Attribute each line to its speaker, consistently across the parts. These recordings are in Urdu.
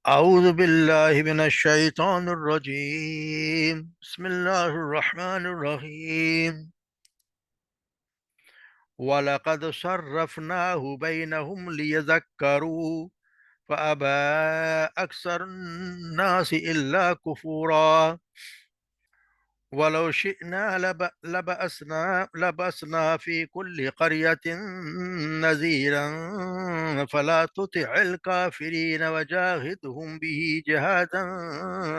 Speaker 1: أعوذ بالله من الشيطان الرجيم بسم الله الرحمن الرحيم ولقد صرفناه بينهم ليذكروا فأبى أكثر الناس إلا كفورا ولو شئنا لبأسنا في كل قرية نذيرا فلا تطع الكافرين وجاهدهم به جهادا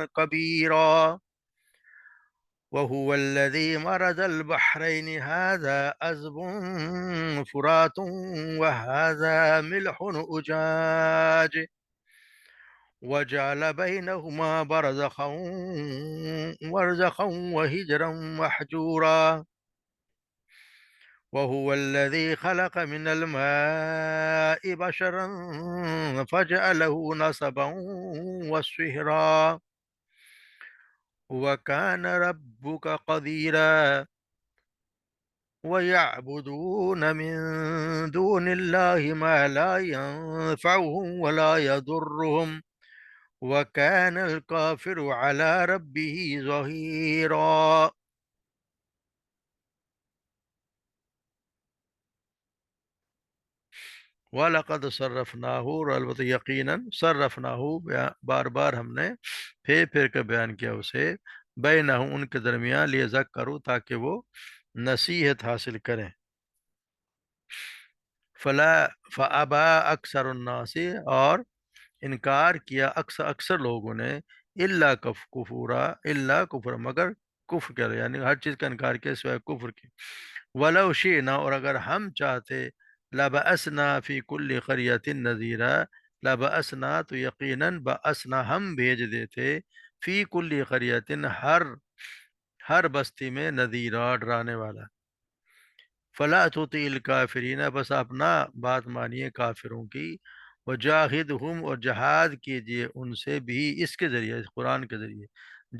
Speaker 1: كبيرا وهو الذي مرج البحرين هذا عذب فرات وهذا ملح أجاج وجعل بينهما برزخا وهجرا محجورا وهو الذي خلق من الماء بشرا فجعله نسبا وصهرا وكان ربك قديرا ويعبدون من دون الله ما لا ينفعهم ولا يضرهم وكان الكافر على ربه ظهيرا. وَلَقَدْ صَرَّفْنَاهُ، اور البتہ یقیناً صرفناہ بار بار ہم نے پھر پھر کے بیان کیا اسے، بینہم ان کے درمیان، لیذکروا تاکہ وہ نصیحت حاصل کریں، فابا اکثر الناس اور انکار کیا اکثر لوگوں نے، الا کفر مگر کفر کر، یعنی ہر چیز کا انکار کیا سوائے کفر کی، ولو شئنا اور اگر ہم چاہتے، لبعثنا فی کل قریۃ نذیرا، لبعثنا تو یقیناً بعثنا ہم بھیج دیتے، فی کل قریۃ ہر بستی میں، نذیرا ڈرانے والا، فلا تطیع الکافرین بس آپ نہ بات مانیے کافروں کی، وجاہدہم اور جہاد کیجیے ان سے بھی، اس کے ذریعے، اس قرآن کے ذریعے،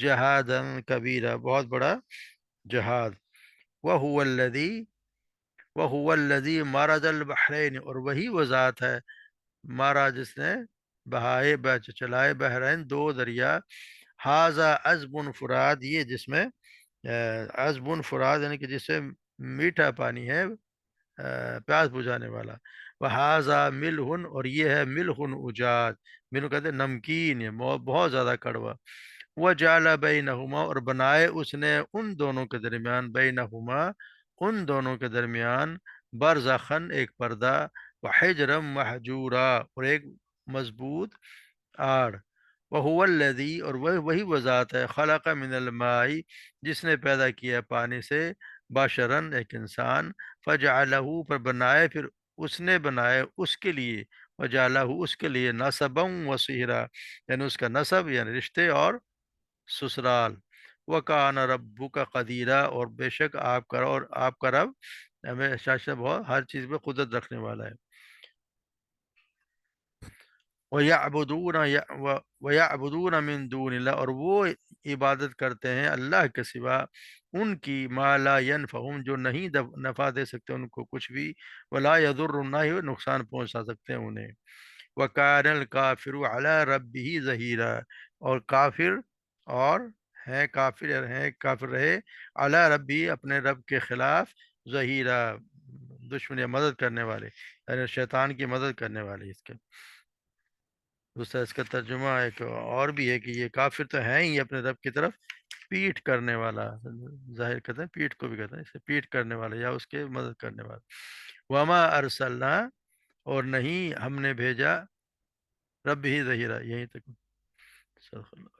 Speaker 1: جہادا کبیرہ بہت بڑا جہاد، وہو الذی وہو الذی مرج البحرین اور وہی وہ ذات ہے، مارا جس نے بہائے چلائے بحرین دو دریا، ہاذا عذب فراد یہ جس میں عذب فراد یعنی کہ جس سے میٹھا پانی ہے، پیاس بجھانے والا، وہذا ملح اور یہ ہے ملح اجاج، ملح کہتے ہیں نمکین، یہ بہت زیادہ کڑوا، وجعل بینہما اور بنائے اس نے ان دونوں کے درمیان، بینہما ان دونوں کے درمیان، برزخن ایک پردہ، وحجرم محجورا اور ایک مضبوط آڑ، وہو الذی اور وہی وہ ذات ہے، خلق من الماء جس نے پیدا کیا پانی سے، بشرن ایک انسان، فجعلہ پر بنائے پھر اس نے بنائے اس کے لیے، وجعلہ اس کے لیے نسبا وصہرا یعنی اس کا نسب یعنی رشتے اور سسرال، وَكَانَ رَبُّكَ قدیرہ اور بے شک آپ کا رب ہمیشہ سے بہت ہر چیز میں قدرت رکھنے والا ہے، وَيَعْبُدُونَ وَيَعْبُدُونَ مِن دُونِ اللَّهِ اور وہ عبادت کرتے ہیں اللہ کے سوا ان کی، ما لا ينفعهم جو نہیں نفع دے سکتے ان کو کچھ بھی، ولا يضر نہ ہی وہ نقصان پہنچا سکتے ہیں انہیں، وَكَانَ الْكَافِرُ عَلَى رَبِّهِ ظَهِيرًا اور کافر اور کافر رہے، علی ربی اپنے رب کے خلاف، ظہیرہ دشمن یا مدد کرنے والے، یعنی شیطان کی مدد کرنے والے، اس کے دوسرا اس کا ترجمہ ایک اور بھی ہے کہ یہ کافر تو ہیں ہی اپنے رب کی طرف پیٹ کرنے والا، ظاہر کہتے ہیں پیٹ کو بھی کہتے ہیں، اسے پیٹ کرنے والا یا اس کے مدد کرنے والا، وما ارسلنا اور نہیں ہم نے بھیجا، رب ہی ظہیرہ یہیں تک، صدق اللہ۔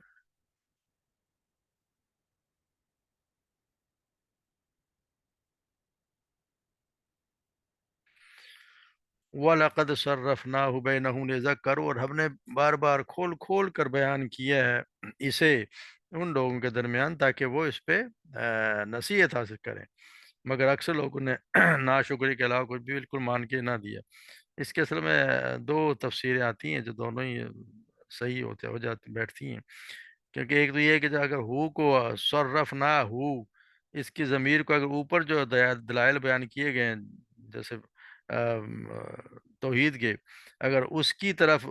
Speaker 1: وَلَقَدْ صَرَّفْنَاهُ بَيْنَهُمْ لِيَذَّكَّرُوا اور ہم نے بار بار کھول کھول کر بیان کیا ہے اسے ان لوگوں کے درمیان تاکہ وہ اس پہ نصیحت حاصل کریں، مگر اکثر لوگوں نے ناشکری کے علاوہ کچھ بھی بالکل مان کے نہ دیا۔ اس کے اصل میں دو تفسیریں آتی ہیں جو دونوں ہی صحیح ہو جاتی بیٹھتی ہیں، کیونکہ ایک تو یہ ہے کہ اگر ہو کو صرف نہ ہو، اس کی ضمیر کو اگر اوپر جو دلائل بیان کیے گئے ہیں، جیسے توحید کے، اگر اس کی طرف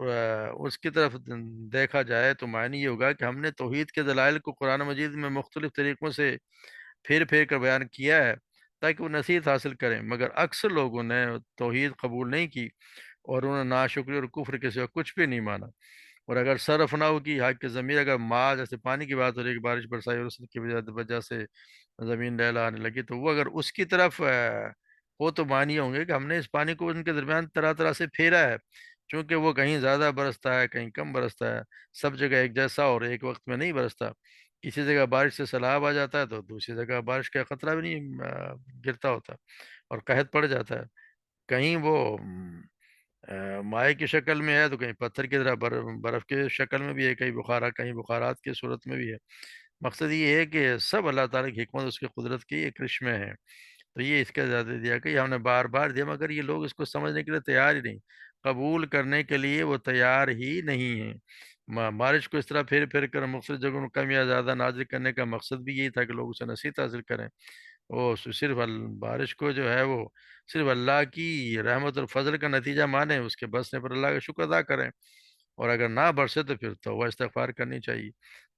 Speaker 1: دیکھا جائے تو معنی یہ ہوگا کہ ہم نے توحید کے دلائل کو قرآن مجید میں مختلف طریقوں سے پھیر پھیر کر بیان کیا ہے تاکہ وہ نصیحت حاصل کریں، مگر اکثر لوگوں نے توحید قبول نہیں کی اور انہوں نے ناشکری اور کفر کے سوا کچھ بھی نہیں مانا۔ اور اگر صرف نہ ہوگی حق کی ضمیر، اگر ماں جیسے پانی کی بات ہو رہی ہے کہ بارش برسائی اور اس کی وجہ سے زمین لہلا آنے لگی، تو وہ اگر اس کی طرف ہو تو معنی ہوں گے کہ ہم نے اس پانی کو ان کے درمیان طرح طرح سے پھیرا ہے، چونکہ وہ کہیں زیادہ برستا ہے کہیں کم برستا ہے، سب جگہ ایک جیسا اور ایک وقت میں نہیں برستا۔ کسی جگہ بارش سے سیلاب آ جاتا ہے تو دوسری جگہ بارش کا خطرہ بھی نہیں گرتا ہوتا اور قحط پڑ جاتا ہے۔ کہیں وہ مائع کی شکل میں ہے تو کہیں پتھر کی طرح برف کی شکل میں بھی ہے، کہیں بخارات کی صورت میں بھی ہے۔ مقصد یہ ہے کہ سب اللہ تعالیٰ کی حکمت، اس کی قدرت کے یہ کرشمے ہیں۔ تو یہ اس کا زیادہ دیا کہ ہم نے بار بار دیا، مگر یہ لوگ اس کو سمجھنے کے لیے تیار ہی نہیں، قبول کرنے کے لیے وہ تیار ہی نہیں ہیں۔ بارش کو اس طرح پھیر پھیر کر مختلف جگہوں میں کم یا زیادہ نازل کرنے کا مقصد بھی یہی تھا کہ لوگ اسے نصیحت حاصل کریں۔ وہ صرف بارش کو جو ہے وہ صرف اللہ کی رحمت اور فضل کا نتیجہ مانیں، اس کے برسنے پر اللہ کا شکر ادا کریں، اور اگر نہ برسے تو پھر توبہ استغفار کرنی چاہیے۔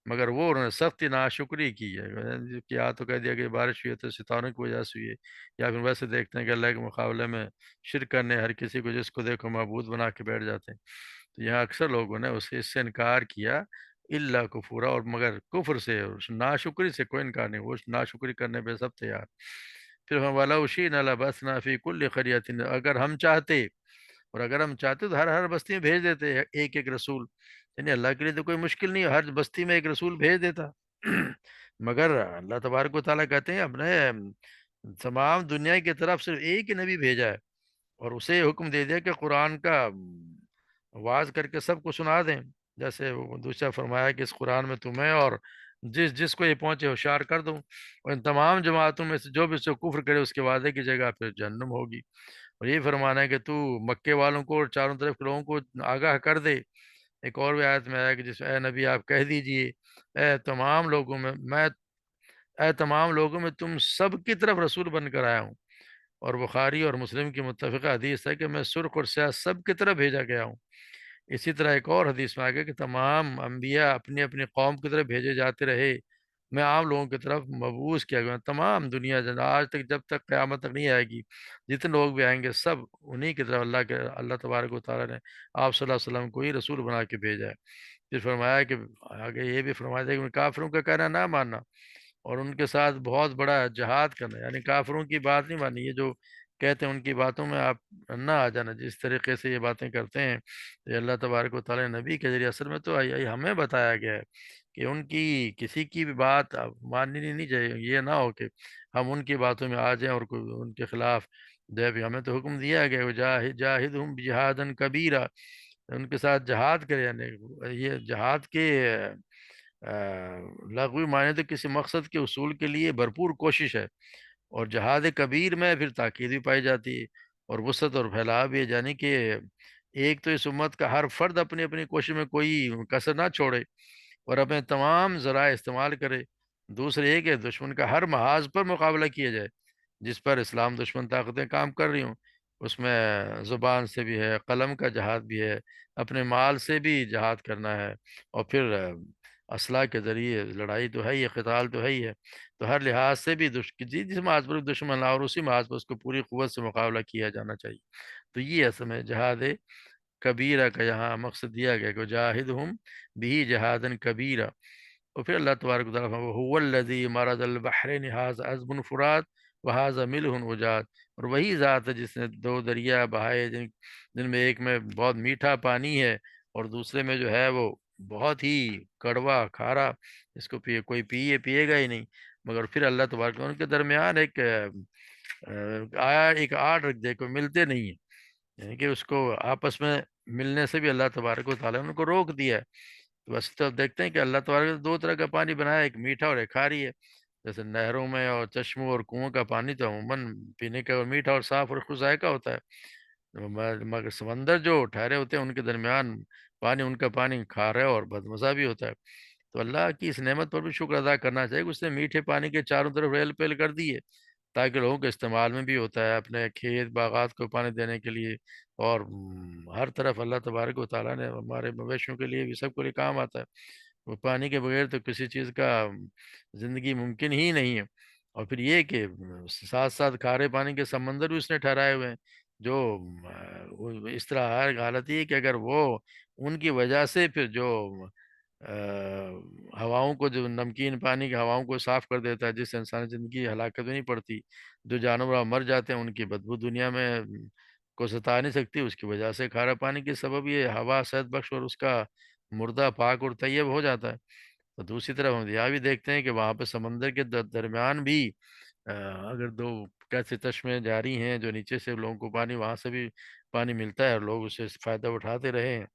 Speaker 1: مگر وہ انہوں نے سختی ناشکری کی ہے، کیا تو کہہ دیا کہ بارش ہوئی ہے تو ستاروں کی وجہ سے ہوئی ہے، یا پھر ویسے دیکھتے ہیں کہ اللہ کے مقابلے میں شرک کرنے ہر کسی کو جس کو دیکھو معبود بنا کے بیٹھ جاتے ہیں۔ تو یہاں اکثر لوگوں نے اس سے انکار کیا، اللہ کفورا، اور مگر کفر سے اور ناشکری سے کوئی انکار نہیں، وہ ناشکری کرنے پہ سب تیار۔ پھر وَلَوْ شِئْنَا لَبَعَثْنَا فِي كُلِّ قَرْيَةٍ، اگر ہم چاہتے، اور اگر ہم چاہتے تو ہر بستی میں بھیج دیتے ایک ایک رسول، یعنی اللہ کے لیے تو کوئی مشکل نہیں، ہر بستی میں ایک رسول بھیج دیتا۔ مگر اللہ تبارک و تعالیٰ کہتے ہیں ہم نے تمام دنیا کی طرف صرف ایک ہی نبی بھیجا ہے، اور اسے حکم دے دیا کہ قرآن کا واز کر کے سب کو سنا دیں، جیسے وہ دوسرا فرمایا کہ اس قرآن میں تمہیں اور جس جس کو یہ پہنچے ہوشیار کر دوں، اور ان تمام جماعتوں میں سے جو بھی اس کو کفر کرے اس کے وعدے کی جگہ پھر جہنم ہوگی۔ اور یہ فرمانا ہے کہ تو مکے والوں کو اور چاروں طرف کے لوگوں کو آگاہ کر دے۔ ایک اور بھی آیت میں آیا کہ جس اے نبی آپ کہہ دیجئے اے تمام لوگوں میں تم سب کی طرف رسول بن کر آیا ہوں۔ اور بخاری اور مسلم کی متفقہ حدیث ہے کہ میں سرخ اور سیاہ سب کی طرف بھیجا گیا ہوں۔ اسی طرح ایک اور حدیث میں آگے کہ تمام انبیاء اپنی اپنی قوم کی طرف بھیجے جاتے رہے، میں عام لوگوں کی طرف مبعوث کیا گیا، تمام دنیا آج تک جب تک قیامت تک نہیں آئے گی، جتنے لوگ بھی آئیں گے سب انہی کی طرف اللہ تبارک و تعالیٰ نے آپ صلی اللہ علیہ وسلم کو ہی رسول بنا کے بھیجا ہے۔ پھر فرمایا کہ آگے یہ بھی فرمایا تھا کہ کافروں کا کہنا نہ ماننا اور ان کے ساتھ بہت بڑا جہاد کرنا، یعنی کافروں کی بات نہیں مانی، یہ جو کہتے ہیں ان کی باتوں میں آپ نہ آ جانا، جس طریقے سے یہ باتیں کرتے ہیں یہ اللہ تبارک و تعالیٰ نبی کے ذریعے اصل میں تو ہمیں بتایا گیا ہے کہ ان کی کسی کی بھی بات ماننی نہیں چاہیے، یہ نہ ہو کہ ہم ان کی باتوں میں آ جائیں اور کوئی ان کے خلاف جو ہے، ہمیں تو حکم دیا گیا جاہدہم بجہادن کبیرہ، ان کے ساتھ جہاد کرے، یعنی یہ جہاد کے لغوی معنی تو کسی مقصد کے حصول کے لیے بھرپور کوشش ہے، اور جہاد کبیر میں پھر تاکید بھی پائی جاتی ہے اور وسعت اور پھیلاؤ بھی ہے، یعنی کہ ایک تو اس امت کا ہر فرد اپنی اپنی کوشش میں کوئی کسر نہ چھوڑے اور اپنے تمام ذرائع استعمال کرے، دوسرے یہ کہ دشمن کا ہر محاذ پر مقابلہ کیا جائے جس پر اسلام دشمن طاقتیں کام کر رہی ہوں، اس میں زبان سے بھی ہے، قلم کا جہاد بھی ہے، اپنے مال سے بھی جہاد کرنا ہے، اور پھر اسلحہ کے ذریعے لڑائی تو ہے ہی ہے، قتال تو ہے ہی ہے، تو ہر لحاظ سے بھی جس محاذ پر دشمن اور اسی محاذ پر اس کو پوری قوت سے مقابلہ کیا جانا چاہیے۔ تو یہ اصل میں جہاد کبیرہ کا یہاں مقصد دیا گیا کہ جاہدہم بھی جہادن کبیرہ۔ اور پھر اللہ تبارک و تعالیٰ هو الذی مرج البحرین ھذا عذب فرات وھذا ملح اجاج، اور وہی ذات ہے جس نے دو دریا بہائے جن میں ایک میں بہت میٹھا پانی ہے اور دوسرے میں جو ہے وہ بہت ہی کڑوا کھارا، اس کو کوئی پیے گا ہی نہیں، مگر پھر اللہ تبارک ان کے درمیان ایک آڑ رکھ دے کو ملتے نہیں ہیں، یعنی کہ اس کو آپس میں ملنے سے بھی اللہ تبارک و تعالیٰ نے ان کو روک دیا ہے۔ تو بس تو دیکھتے ہیں کہ اللہ تبارک نے دو طرح کا پانی بنایا، ایک میٹھا اور ایک کھاری ہے، جیسے نہروں میں اور چشموں اور کنووں کا پانی تو عموماً پینے کا اور میٹھا اور صاف اور خوش ذائقہ ہوتا ہے، مگر سمندر جو ٹھہرے ہوتے ہیں ان کے درمیان پانی، ان کا پانی کھارا اور بدمزہ بھی ہوتا ہے۔ تو اللہ کی اس نعمت پر بھی شکر ادا کرنا چاہیے کہ اس نے میٹھے پانی کے چاروں طرف ریل پیل کر دی ہے، تاکہ لوگوں کے استعمال میں بھی ہوتا ہے، اپنے کھیت باغات کو پانی دینے کے لیے، اور ہر طرف اللہ تبارک و تعالیٰ نے ہمارے مویشیوں کے لیے بھی سب کے لیے کام آتا ہے۔ وہ پانی کے بغیر تو کسی چیز کا زندگی ممکن ہی نہیں ہے۔ اور پھر یہ کہ ساتھ ساتھ کھارے پانی کے سمندر بھی اس نے ٹھہرائے ہوئے ہیں، جو وہ اس طرح حالت یہ ہے کہ اگر وہ ان کی وجہ سے پھر جو ہواؤں کو، جو نمکین پانی کی ہواؤں کو صاف کر دیتا ہے، جس سے انسانی زندگی ہلاکت میں نہیں پڑتی، جو جانور مر جاتے ہیں ان کی بدبو دنیا میں کو ستا نہیں سکتی، اس کی وجہ سے کھارا پانی کے سبب یہ ہوا صحت بخش اور اس کا مردہ پاک اور طیب ہو جاتا ہے۔ تو دوسری طرف ہم یہ بھی دیکھتے ہیں کہ وہاں پہ سمندر کے درمیان بھی آ، اگر دو کیسے چشمے جاری ہیں جو نیچے سے لوگوں کو پانی، وہاں سے بھی پانی ملتا ہے اور لوگ اس سے فائدہ اٹھاتے رہے ہیں۔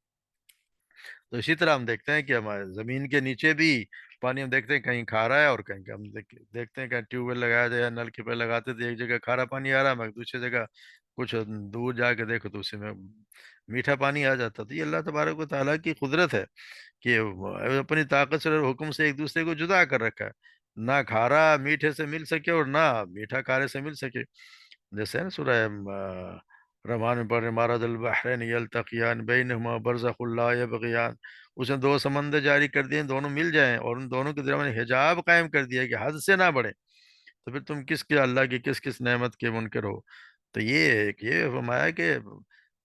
Speaker 1: تو اسی طرح ہم دیکھتے ہیں کہ ہمارے زمین کے نیچے بھی پانی، ہم دیکھتے ہیں کہیں کھارا ہے اور کہیں کہ ہم دیکھتے ہیں کہ ٹیوب ویل لگایا جائے، نل کے پہ لگاتے تھے، ایک جگہ کھارا پانی آ رہا ہے مگر دوسری جگہ کچھ دور جا کے دیکھو تو اسی میں میٹھا پانی آ جاتا۔ تو یہ اللہ تبارک و تعالیٰ کی قدرت ہے کہ وہ اپنی طاقت سے اور حکم سے ایک دوسرے کو جدا کر رکھا ہے، نہ کھارا میٹھے سے مل سکے اور نہ میٹھا کھارے سے مل سکے۔ جیسے ہے نا سورہ رحمان میں پڑھ رہے مارج البحرین یلتقیان بینہما برزخ لا یبغیان، اس نے دو سمندر جاری کر دیے، دونوں مل جائیں اور ان دونوں کے درمیان حجاب قائم کر دیا کہ حد سے نہ بڑھے، تو پھر تم کس کے اللہ کی کس کس نعمت کے منکر ہو۔ تو یہ فرمایا کہ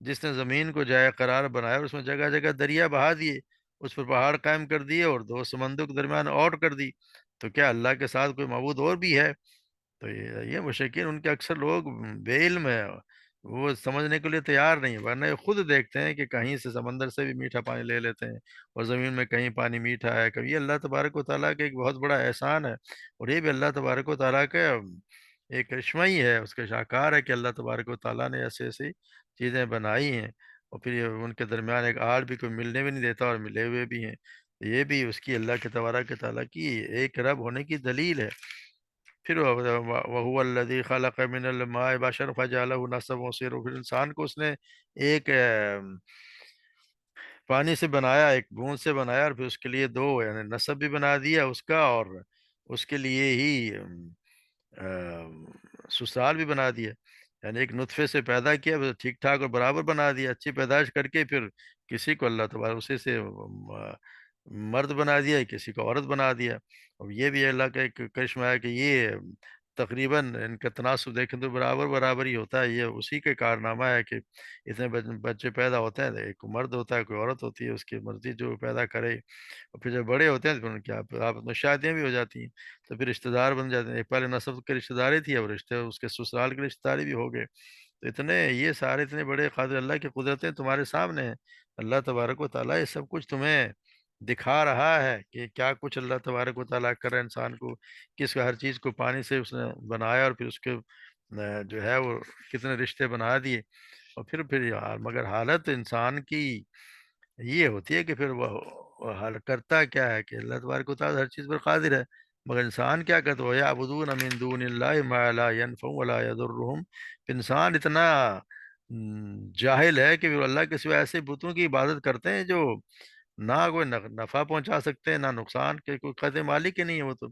Speaker 1: جس نے زمین کو جائے قرار بنایا اور اس میں جگہ جگہ دریا بہا دیے، اس پر پہاڑ قائم کر دیے اور دو سمندر کے درمیان اور کر دی، تو کیا اللہ کے ساتھ کوئی معبود اور بھی ہے؟ تو یہ مشرکین ان کے اکثر لوگ بے علم ہے، وہ سمجھنے کے لیے تیار نہیں ہے، ورنہ یہ خود دیکھتے ہیں کہ کہیں سے سمندر سے بھی میٹھا پانی لے لیتے ہیں، اور زمین میں کہیں پانی میٹھا ہے کبھی۔ یہ اللہ تبارک و تعالیٰ کا ایک بہت بڑا احسان ہے، اور یہ بھی اللہ تبارک و تعالیٰ کا ایک کرشمہ ہی ہے، اس کا شاہکار ہے کہ اللہ تبارک و تعالیٰ نے ایسی ایسی چیزیں بنائی ہیں، اور پھر یہ ان کے درمیان ایک آڑ بھی کوئی ملنے بھی نہیں دیتا اور ملے ہوئے بھی ہیں۔ یہ بھی اس کی اللہ کے تبارک و تعالیٰ کی ایک رب ہونے کی دلیل ہے۔ پھر وَهُوَ الَّذِي خَلَقَ مِنَ الْمَاءِ بَشَرًا فَجَعَلَهُ نَسَبًا وَصِهْرًا، پھر انسان کو اس نے ایک پانی سے بنایا، ایک بوند سے بنایا، اور پھر اس کے لیے دو یعنی نسب بھی بنا دیا اس کا، اور اس کے لیے ہی سسرال بھی بنا دیا، یعنی ایک نطفے سے پیدا کیا، پھر ٹھیک ٹھاک اور برابر بنا دیا، اچھی پیدائش کر کے پھر کسی کو اللہ تبارک اسی سے مرد بنا دیا، کسی کو عورت بنا دیا۔ اب یہ بھی اللہ کا ایک کرشمہ ہے کہ یہ تقریباً ان کا تناسب دیکھیں تو برابر برابر ہی ہوتا ہے، یہ اسی کے کارنامہ ہے کہ اتنے بچے پیدا ہوتے ہیں، ایک مرد ہوتا ہے کوئی عورت ہوتی ہے، اس کی مرضی جو پیدا کرے، اور پھر جب بڑے ہوتے ہیں تو پھر ان کی آپس میں شادیاں بھی ہو جاتی ہیں، تو پھر رشتہ دار بن جاتے ہیں، ایک پہلے نسب کے رشتہ داری تھی، اب رشتے اس کے سسرال کے رشتہ داری بھی ہو گئے۔ تو یہ سارے اتنے بڑے قادر اللہ کی قدرتیں تمہارے سامنے ہیں، اللہ تبارک و تعالیٰ یہ سب کچھ تمہیں دکھا رہا ہے کہ کیا کچھ اللہ تبارک و تعالیٰ کر رہا ہے انسان کو، کس ہر چیز کو پانی سے اس نے بنایا، اور پھر اس کے جو ہے وہ کتنے رشتے بنا دیے، اور پھر مگر حالت انسان کی یہ ہوتی ہے کہ پھر وہ حال کرتا کیا ہے کہ اللہ تبارک و تعالیٰ ہر چیز پر قادر ہے، مگر انسان کیا کرتا ہے وَيَعْبُدُونَ مِن دُونِ اللَّهِ مَا لَا يَنْفَعُ وَلَا يَضُرُّهُمْ۔ انسان اتنا جاہل ہے کہ وہ اللہ کے سوا ایسے بتوں کی عبادت کرتے ہیں جو نہ کوئی نفع پہنچا سکتے ہیں نہ نقصان کے، کوئی قدر مالک ہی نہیں ہے وہ تو،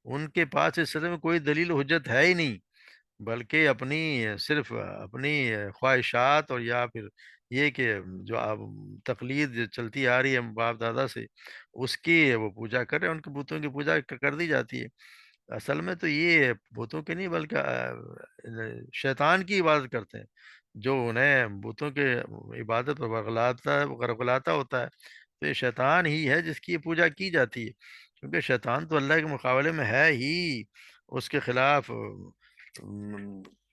Speaker 1: ان کے پاس اس سلسلے میں کوئی دلیل و حجت ہے ہی نہیں، بلکہ اپنی صرف اپنی خواہشات، اور یا پھر یہ کہ جو اب تقلید جو چلتی آ رہی ہے باپ دادا سے، اس کی وہ پوجا کر رہے ہیں، ان کے بتوں کی پوجا کر دی جاتی ہے۔ اصل میں تو یہ بتوں کی نہیں بلکہ شیطان کی عبادت کرتے ہیں، جو انہیں بتوں کے عبادت پر ورگلاتا ہوتا ہے، تو یہ شیطان ہی ہے جس کی یہ پوجا کی جاتی ہے، کیونکہ شیطان تو اللہ کے مقابلے میں ہے ہی اس کے خلاف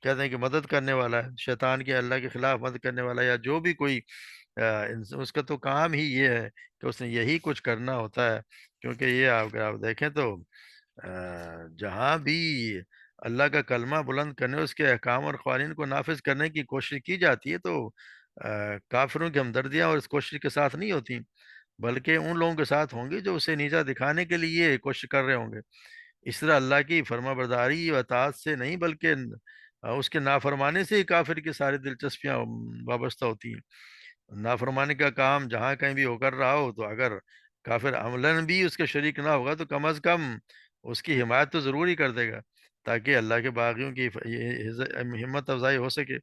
Speaker 1: کہتے ہیں کہ مدد کرنے والا ہے، شیطان کے اللہ کے خلاف مدد کرنے والا، یا جو بھی کوئی اس کا تو کام ہی یہ ہے کہ اس نے یہی کچھ کرنا ہوتا ہے، کیونکہ یہ اگر آپ دیکھیں تو جہاں بھی اللہ کا کلمہ بلند کرنے، اس کے احکام اور قوانین کو نافذ کرنے کی کوشش کی جاتی ہے، تو کافروں کی ہمدردیاں اور اس کوشش کے ساتھ نہیں ہوتی، بلکہ ان لوگوں کے ساتھ ہوں گی جو اسے نیچا دکھانے کے لیے کوشش کر رہے ہوں گے۔ اس طرح اللہ کی فرما برداری و اطاعت سے نہیں بلکہ اس کے نافرمانے سے ہی کافر کی ساری دلچسپیاں وابستہ ہوتی ہیں۔ نافرمانی کا کام جہاں کہیں بھی ہو کر رہا ہو، تو اگر کافر عملاً بھی اس کے شریک نہ ہوگا تو کم از کم اس کی حمایت تو ضرور ہی کر دے گا، تاکہ اللہ کے باغیوں کی ہمت افزائی ہو سکے۔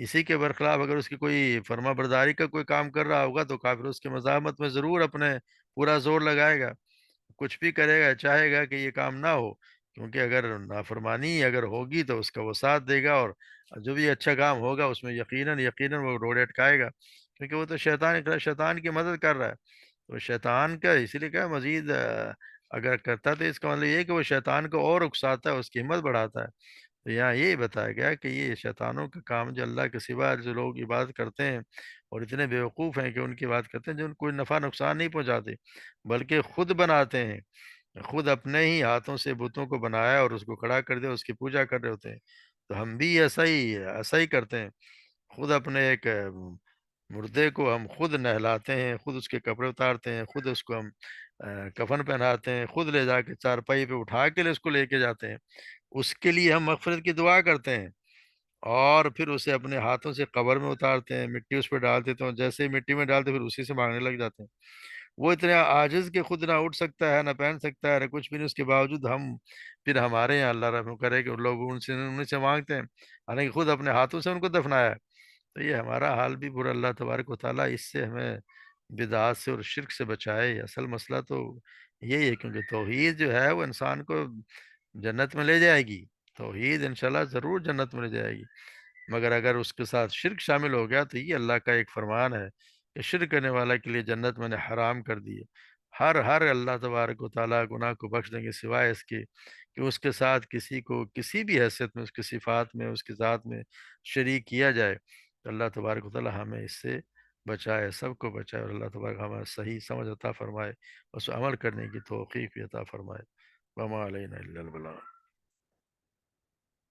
Speaker 1: اسی کے برخلاف اگر اس کی کوئی فرما برداری کا کوئی کام کر رہا ہوگا تو کافر اس کی مزاحمت میں ضرور اپنے پورا زور لگائے گا، کچھ بھی کرے گا، چاہے گا کہ یہ کام نہ ہو، کیونکہ اگر نافرمانی اگر ہوگی تو اس کا وہ ساتھ دے گا، اور جو بھی اچھا کام ہوگا اس میں یقیناً یقیناً وہ روڑے اٹکائے گا، کیونکہ وہ تو شیطان کی مدد کر رہا ہے۔ تو شیطان کا اسی لیے کہا مزید اگر کرتا تو اس کا مطلب یہ ہے کہ وہ شیطان کو اور اکساتا ہے، اس کی ہمت بڑھاتا ہے۔ تو یہاں یہ بتایا گیا کہ یہ شیطانوں کا کام جو اللہ کے سوا جو لوگ عبادت کرتے ہیں اور اتنے بیوقوف ہیں کہ ان کی بات کرتے ہیں جو ان کو کوئی نفع نقصان نہیں پہنچاتے، بلکہ خود بناتے ہیں، خود اپنے ہی ہاتھوں سے بتوں کو بنایا اور اس کو کھڑا کر دیا، اس کی پوجا کر رہے ہوتے ہیں۔ تو ہم بھی ایسا ہی کرتے ہیں، خود اپنے ایک مردے کو ہم خود نہلاتے ہیں، خود اس کے کپڑے اتارتے ہیں، خود اس کو ہم کفن پہناتے ہیں، خود لے جا کے چارپائی پہ اٹھا کے اس کو لے کے جاتے ہیں، اس کے لیے ہم مغفرت کی دعا کرتے ہیں، اور پھر اسے اپنے ہاتھوں سے قبر میں اتارتے ہیں، مٹی اس پہ ڈال دیتے ہیں، جیسے ہی مٹی میں ڈالتے پھر اسی سے مانگنے لگ جاتے ہیں۔ وہ اتنا عاجز کہ خود نہ اٹھ سکتا ہے، نہ پہن سکتا ہے، نہ کچھ بھی نہیں، اس کے باوجود ہم پھر ہمارے یہاں اللہ رحم کرے کہ لوگ ان سے مانگتے ہیں، حالانکہ خود اپنے ہاتھوں سے ان کو دفنایا ہے۔ تو یہ ہمارا حال بھی برا، اللہ تبارک و تعالیٰ اس سے ہمیں بدعات سے اور شرک سے بچائے۔ اصل مسئلہ تو یہی ہے، کیونکہ توحید جو ہے وہ انسان کو جنت میں لے جائے گی، توحید انشاءاللہ ضرور جنت میں لے جائے گی، مگر اگر اس کے ساتھ شرک شامل ہو گیا تو یہ اللہ کا ایک فرمان ہے کہ شرک کرنے والا کے لیے جنت میں نے حرام کر دی ہے۔ ہر اللہ تبارک و تعالیٰ گناہ کو بخش دیں گے سوائے اس کے کہ اس کے ساتھ کسی کو کسی بھی حیثیت میں، اس کی صفات میں، اس کی ذات میں شریک کیا جائے۔ تو اللہ تبارک و تعالیٰ ہمیں اس سے بچائے، سب کو بچائے، اور اللہ تبارک ہمیں صحیح سمجھ عطا فرمائے، اس عمل کرنے کی توفیق بھی عطا فرمائے۔ وما علینا الا البلاغ۔